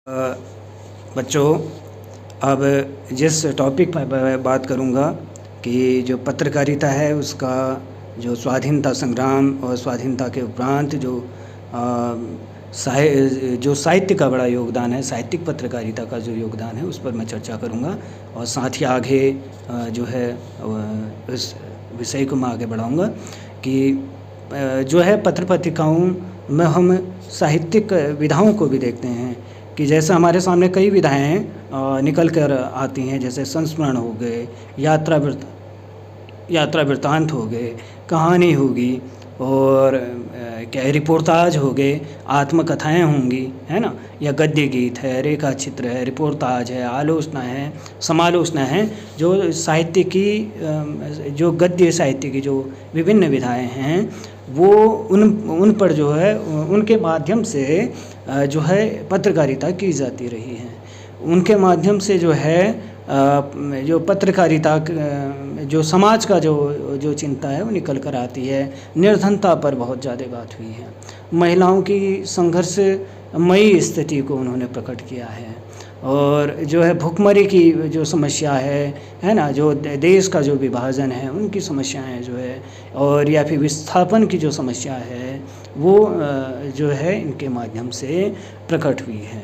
अ, बच्चों, अब जिस टॉपिक पर बात करूँगा कि जो पत्रकारिता है उसका जो स्वाधीनता संग्राम और स्वाधीनता के उपरांत जो साहित्य का बड़ा योगदान है, साहित्यिक पत्रकारिता का जो योगदान है उस पर मैं चर्चा करूँगा और साथ ही आगे जो है इस विषय को मैं आगे बढ़ाऊँगा कि जो है पत्र पत्रिकाओं में हम साहित्यिक विधाओं को भी देखते हैं कि जैसे हमारे सामने कई विधाएँ निकल कर आती हैं, जैसे संस्मरण हो गए, यात्रा वृत्तांत हो गए, कहानी होगी और क्या है रिपोर्टाज हो गए, आत्मकथाएँ होंगी, है ना? या गद्य गीत है, रेखा चित्र है, रिपोर्टाज है, आलोचना है, समालोचना है। जो साहित्य की जो गद्य साहित्य की जो विभिन्न विधाएँ हैं वो उन पर जो है उनके माध्यम से जो है पत्रकारिता की जाती रही है। उनके माध्यम से जो है जो पत्रकारिता जो समाज का जो चिंता है वो निकल कर आती है। निर्धनता पर बहुत ज़्यादा बात हुई है। महिलाओं की संघर्षमयी स्थिति को उन्होंने प्रकट किया है और जो है भुखमरी की जो समस्या है ना? जो देश का जो विभाजन है उनकी समस्याएं जो है और या फिर विस्थापन की जो समस्या है वो जो है इनके माध्यम से प्रकट हुई है।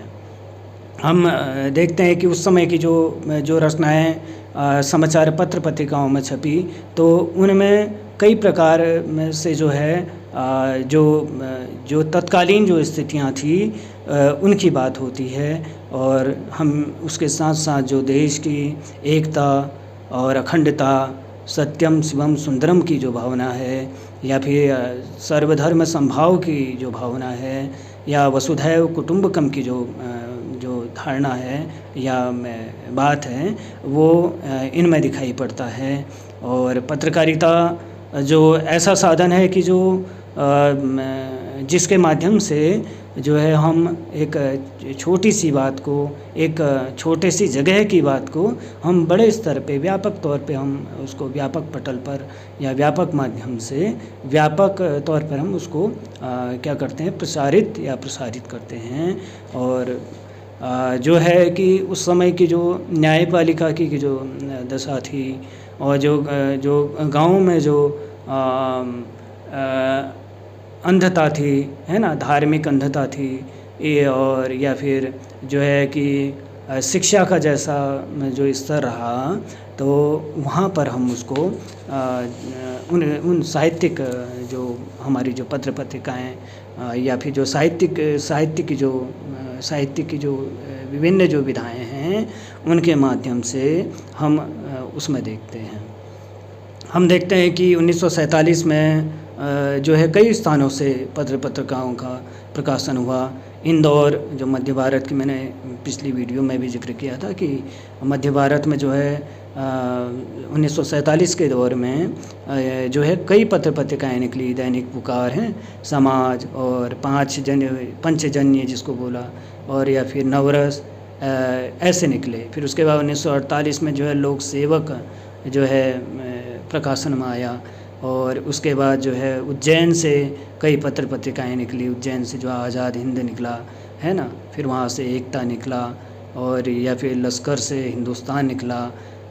हम देखते हैं कि उस समय की जो रचनाएं समाचार पत्र पत्रिकाओं में छपी तो उनमें कई प्रकार में से जो है जो तत्कालीन जो स्थितियां थी उनकी बात होती है और हम उसके साथ साथ जो देश की एकता और अखंडता, सत्यम शिवम सुंदरम की जो भावना है या फिर सर्वधर्म समभाव की जो भावना है या वसुधैव कुटुंबकम की जो धारणा है या बात है वो इनमें दिखाई पड़ता है। और पत्रकारिता जो ऐसा साधन है कि जो जिसके माध्यम से जो है हम एक छोटी सी बात को, एक छोटे सी जगह की बात को हम बड़े स्तर पे व्यापक तौर पे हम उसको व्यापक पटल पर या व्यापक माध्यम से व्यापक तौर पर हम उसको क्या करते हैं प्रसारित करते हैं। और जो है कि उस समय की जो न्यायपालिका की जो दशा थी और जो गाँव में जो अंधता थी, है ना? धार्मिक अंधता थी ये और या फिर जो है कि शिक्षा का जैसा जो स्तर रहा तो वहाँ पर हम उसको उन साहित्यिक जो हमारी जो पत्र पत्रिकाएँ या फिर जो साहित्य की जो विभिन्न जो विधाएँ हैं उनके माध्यम से हम उसमें देखते हैं। हम देखते हैं कि 1947 में जो है कई स्थानों से पत्र पत्रिकाओं का प्रकाशन हुआ। इंदौर जो मध्य भारत की, मैंने पिछली वीडियो में भी जिक्र किया था कि मध्य भारत में जो है 1947 के दौर में जो है कई पत्र पत्रिकाएँ निकली। दैनिक पुकार हैं, समाज और पंचजन्य जिसको बोला और या फिर नवरस ऐसे निकले। फिर उसके बाद 1948 में जो है लोक सेवक जो है प्रकाशन में आया और उसके बाद जो है उज्जैन से कई पत्र पत्रिकाएँ निकली। उज्जैन से जो आज़ाद हिंद निकला, है ना? फिर वहाँ से एकता निकला और या फिर लश्कर से हिंदुस्तान निकला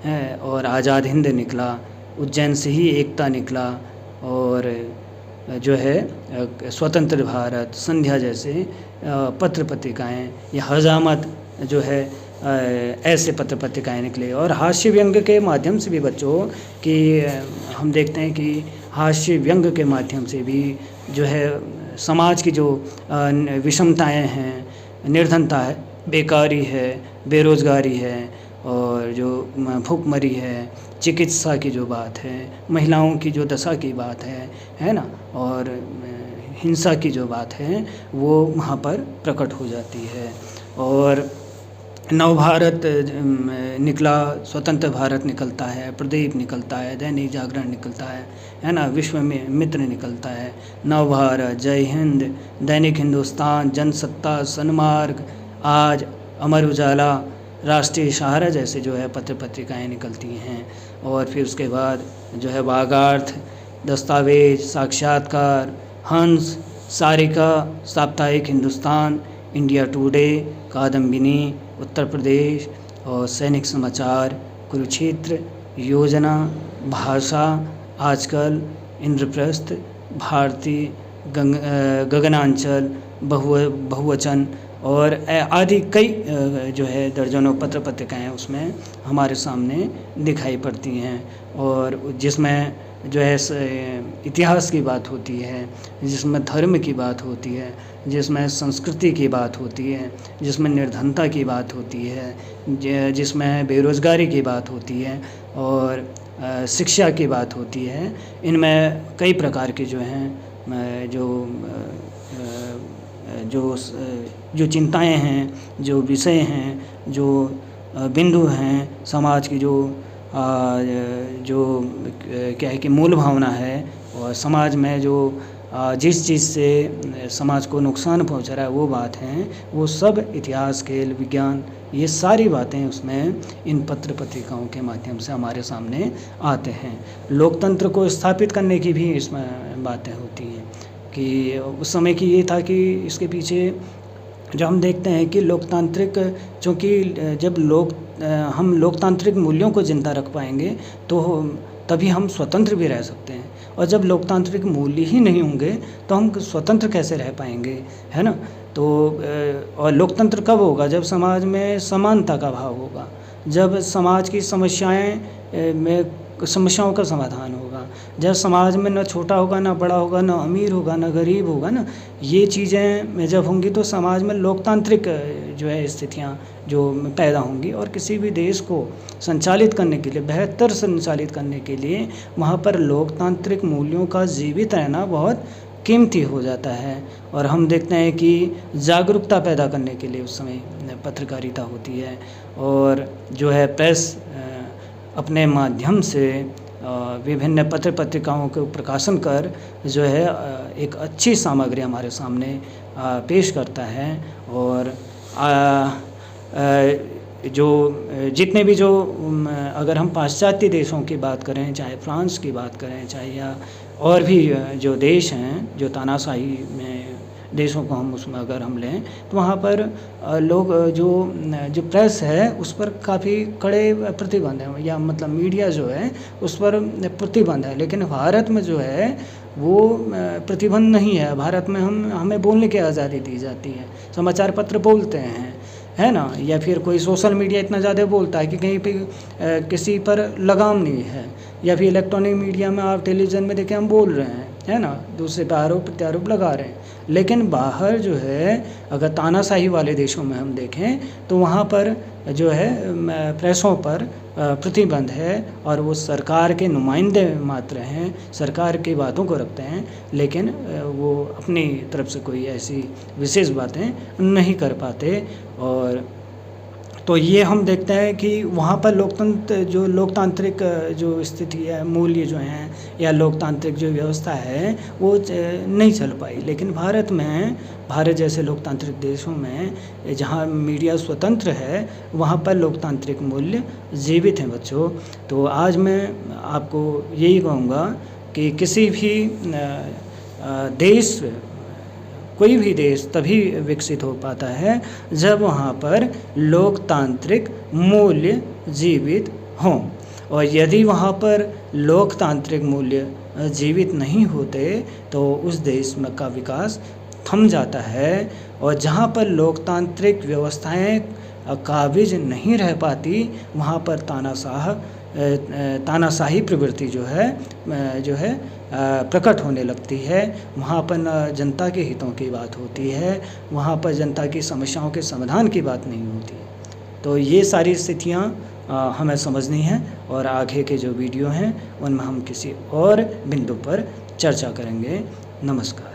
है और आज़ाद हिंद निकला। उज्जैन से ही एकता निकला और जो है स्वतंत्र भारत, संध्या जैसे पत्र पत्रिकाएँ या हजामत जो है ऐसे पत्र पत्रिकाएँ निकले। और हास्य व्यंग के माध्यम से भी बच्चों कि हम देखते हैं कि हास्य व्यंग के माध्यम से भी जो है समाज की जो विषमताएँ हैं, निर्धनता है, बेकारी है, बेरोज़गारी है और जो भूखमरी है, चिकित्सा की जो बात है, महिलाओं की जो दशा की बात है ना? और हिंसा की जो बात है वो वहाँ पर प्रकट हो जाती है। और नवभारत निकला, स्वतंत्र भारत निकलता है, प्रदीप निकलता है, दैनिक जागरण निकलता है ना? विश्व में मित्र निकलता है, नवभारत, जय हिंद, दैनिक हिंदुस्तान, जनसत्ता, सन्मार्ग, आज, अमर उजाला, राष्ट्रीय सहारा जैसे जो है पत्र पत्रिकाएँ निकलती हैं। और फिर उसके बाद जो है वागार्थ, दस्तावेज, साक्षात्कार, हंस, सारिका, साप्ताहिक हिंदुस्तान, इंडिया टुडे, कादम्बिनी, उत्तर प्रदेश और सैनिक समाचार, कुरुक्षेत्र, योजना, भाषा, आजकल, इंद्रप्रस्थ, भारती, गगनांचल, बहुवचन और आदि कई जो है दर्जनों पत्र पत्रिकाएँ उसमें हमारे सामने दिखाई पड़ती हैं, और जिसमें जो है इतिहास की बात होती है, जिसमें धर्म की बात होती है, जिसमें संस्कृति की बात होती है, जिसमें निर्धनता की बात होती है, जिसमें बेरोज़गारी की बात होती है और शिक्षा की बात होती है। इनमें कई प्रकार के जो हैं जो चिंताएँ हैं, जो विषय हैं, जो बिंदु हैं, समाज की जो क्या है कि मूल भावना है, और समाज में जो जिस चीज़ से समाज को नुकसान पहुंच रहा है वो बात हैं, वो सब इतिहास, खेल, विज्ञान, ये सारी बातें उसमें इन पत्र पत्रिकाओं के माध्यम से हमारे सामने आते हैं। लोकतंत्र को स्थापित करने की भी इसमें बातें होती हैं कि उस समय की ये था कि इसके पीछे जो हम देखते हैं कि लोकतांत्रिक, चूँकि जब हम लोकतांत्रिक मूल्यों को ज़िंदा रख पाएंगे तो तभी हम स्वतंत्र भी रह सकते हैं, और जब लोकतांत्रिक मूल्य ही नहीं होंगे तो हम स्वतंत्र कैसे रह पाएंगे, है ना। तो और लोकतंत्र कब होगा? जब समाज में समानता का भाव होगा, जब समाज की समस्याओं का समाधान होगा, जब समाज में न छोटा होगा, न बड़ा होगा, न अमीर होगा, न गरीब होगा, ना ये चीज़ें जब होंगी तो समाज में लोकतांत्रिक जो है स्थितियाँ जो पैदा होंगी, और किसी भी देश को संचालित करने के लिए, बेहतर संचालित करने के लिए वहाँ पर लोकतांत्रिक मूल्यों का जीवित रहना बहुत कीमती हो जाता है। और हम देखते हैं कि जागरूकता पैदा करने के लिए उस समय पत्रकारिता होती है, और जो है प्रेस अपने माध्यम से विभिन्न पत्र पत्रिकाओं को प्रकाशन कर जो है एक अच्छी सामग्री हमारे सामने पेश करता है। और जो जितने भी अगर हम पाश्चात्य देशों की बात करें, चाहे फ्रांस की बात करें, चाहे या और भी जो देश हैं जो तानाशाही में देशों को हम उसमें अगर हम लें, तो वहाँ पर लोग जो प्रेस है उस पर काफ़ी कड़े प्रतिबंध हैं, या मतलब मीडिया जो है उस पर प्रतिबंध है। लेकिन भारत में जो है वो प्रतिबंध नहीं है। भारत में हमें बोलने की आज़ादी दी जाती है, समाचार पत्र बोलते हैं, है ना, या फिर कोई सोशल मीडिया इतना ज़्यादा बोलता है कि कहीं पे किसी पर लगाम नहीं है, या फिर इलेक्ट्रॉनिक मीडिया में आप टेलीविज़न में देखें हम बोल रहे हैं, है ना, दूसरे पर आरोप प्रत्यारोप लगा रहे हैं। लेकिन बाहर जो है अगर तानाशाही वाले देशों में हम देखें तो वहाँ पर जो है प्रेसों पर प्रतिबंध है, और वो सरकार के नुमाइंदे मात्र हैं, सरकार की बातों को रखते हैं, लेकिन वो अपनी तरफ से कोई ऐसी विशेष बातें नहीं कर पाते। और तो ये हम देखते हैं कि वहाँ पर लोकतांत्रिक जो स्थिति है, मूल्य जो हैं, या लोकतांत्रिक जो व्यवस्था है वो नहीं चल पाई। लेकिन भारत जैसे लोकतांत्रिक देशों में जहाँ मीडिया स्वतंत्र है, वहाँ पर लोकतांत्रिक मूल्य जीवित हैं बच्चों। तो आज मैं आपको यही कहूँगा कि किसी भी देश, कोई भी देश तभी विकसित हो पाता है जब वहाँ पर लोकतांत्रिक मूल्य जीवित हों, और यदि वहाँ पर लोकतांत्रिक मूल्य जीवित नहीं होते तो उस देश में का विकास थम जाता है। और जहाँ पर लोकतांत्रिक व्यवस्थाएं काबिज नहीं रह पाती, वहाँ पर तानाशाही प्रवृत्ति जो है प्रकट होने लगती है। वहाँ पर न जनता के हितों की बात होती है, वहाँ पर जनता की समस्याओं के समाधान की बात नहीं होती है। तो ये सारी स्थितियाँ हमें समझनी है, और आगे के जो वीडियो हैं उनमें हम किसी और बिंदु पर चर्चा करेंगे। नमस्कार।